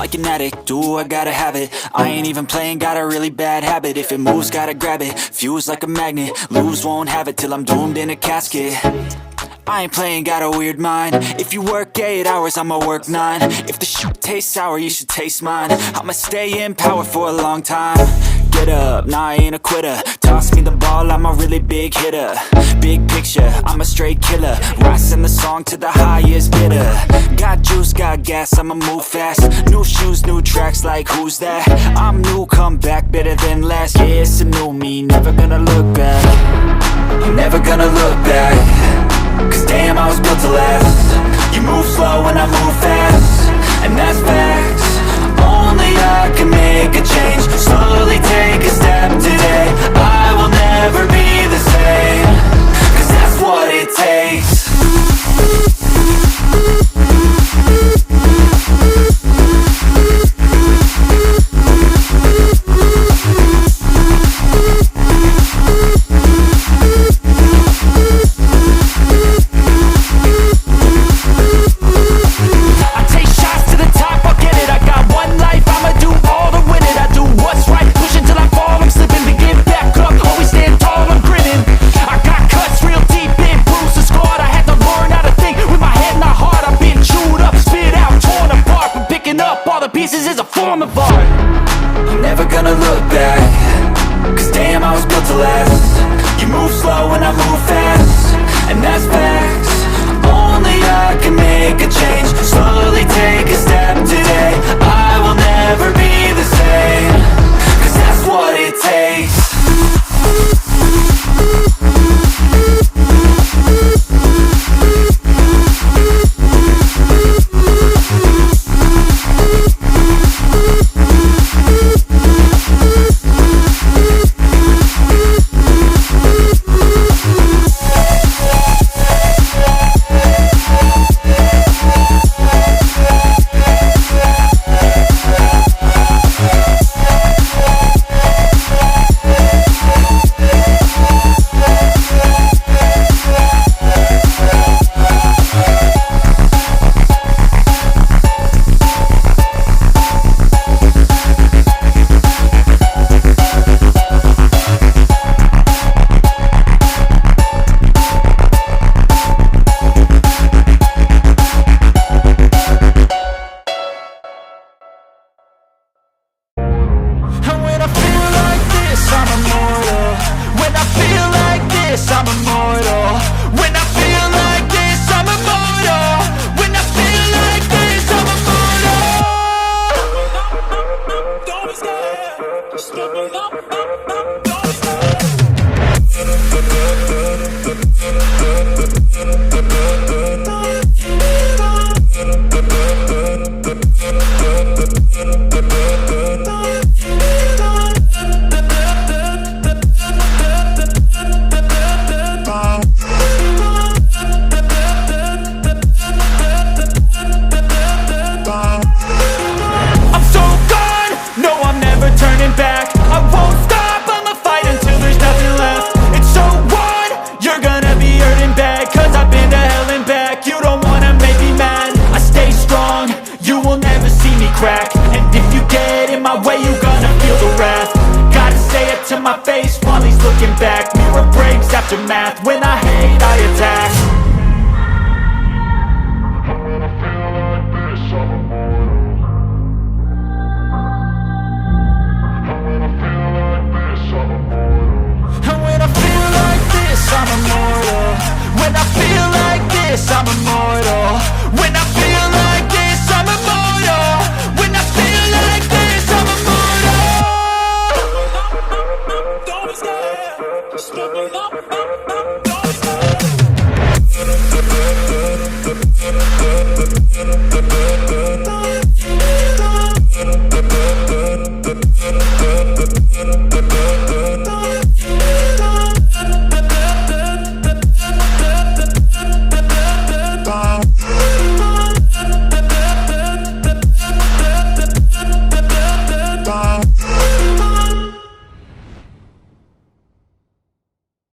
like an addict, ooh, I gotta have it. I ain't even playing, got a really bad habit. If it moves, gotta grab it, fuse like a magnet. Lose, won't have it till I'm doomed in a casket. I ain't playing, got a weird mind. If you work 8 hours, I'ma work 9. If the shit tastes sour, you should taste mine. I'ma stay in power for a long time. Get up, nah, I ain't a quitter. Toss me the ball, I'm a really big hitter. Big picture, I'm a straight killer. Rising the song to the highest bidder. Got juice, got gas, I'ma move fast. New shoes, new tracks, like who's that? I'm new, come back, better than last. Yeah, it's a new me, never gonna look back. I'm never gonna look back. Cause damn, I was built to last. You move slow and I move fast, and that's facts. Only I can make a change. Slowly take a step today. I will never be the same. Cause that's what it takes. I'm never gonna look back. Cause damn, I was built to last. You move slow and I move fast, and that's facts. Only I can make a change. Slowly take a step today. I will never be the same. Cause that's what it takes. My face while he's looking back. Mirror breaks after math. When I hate, I attack.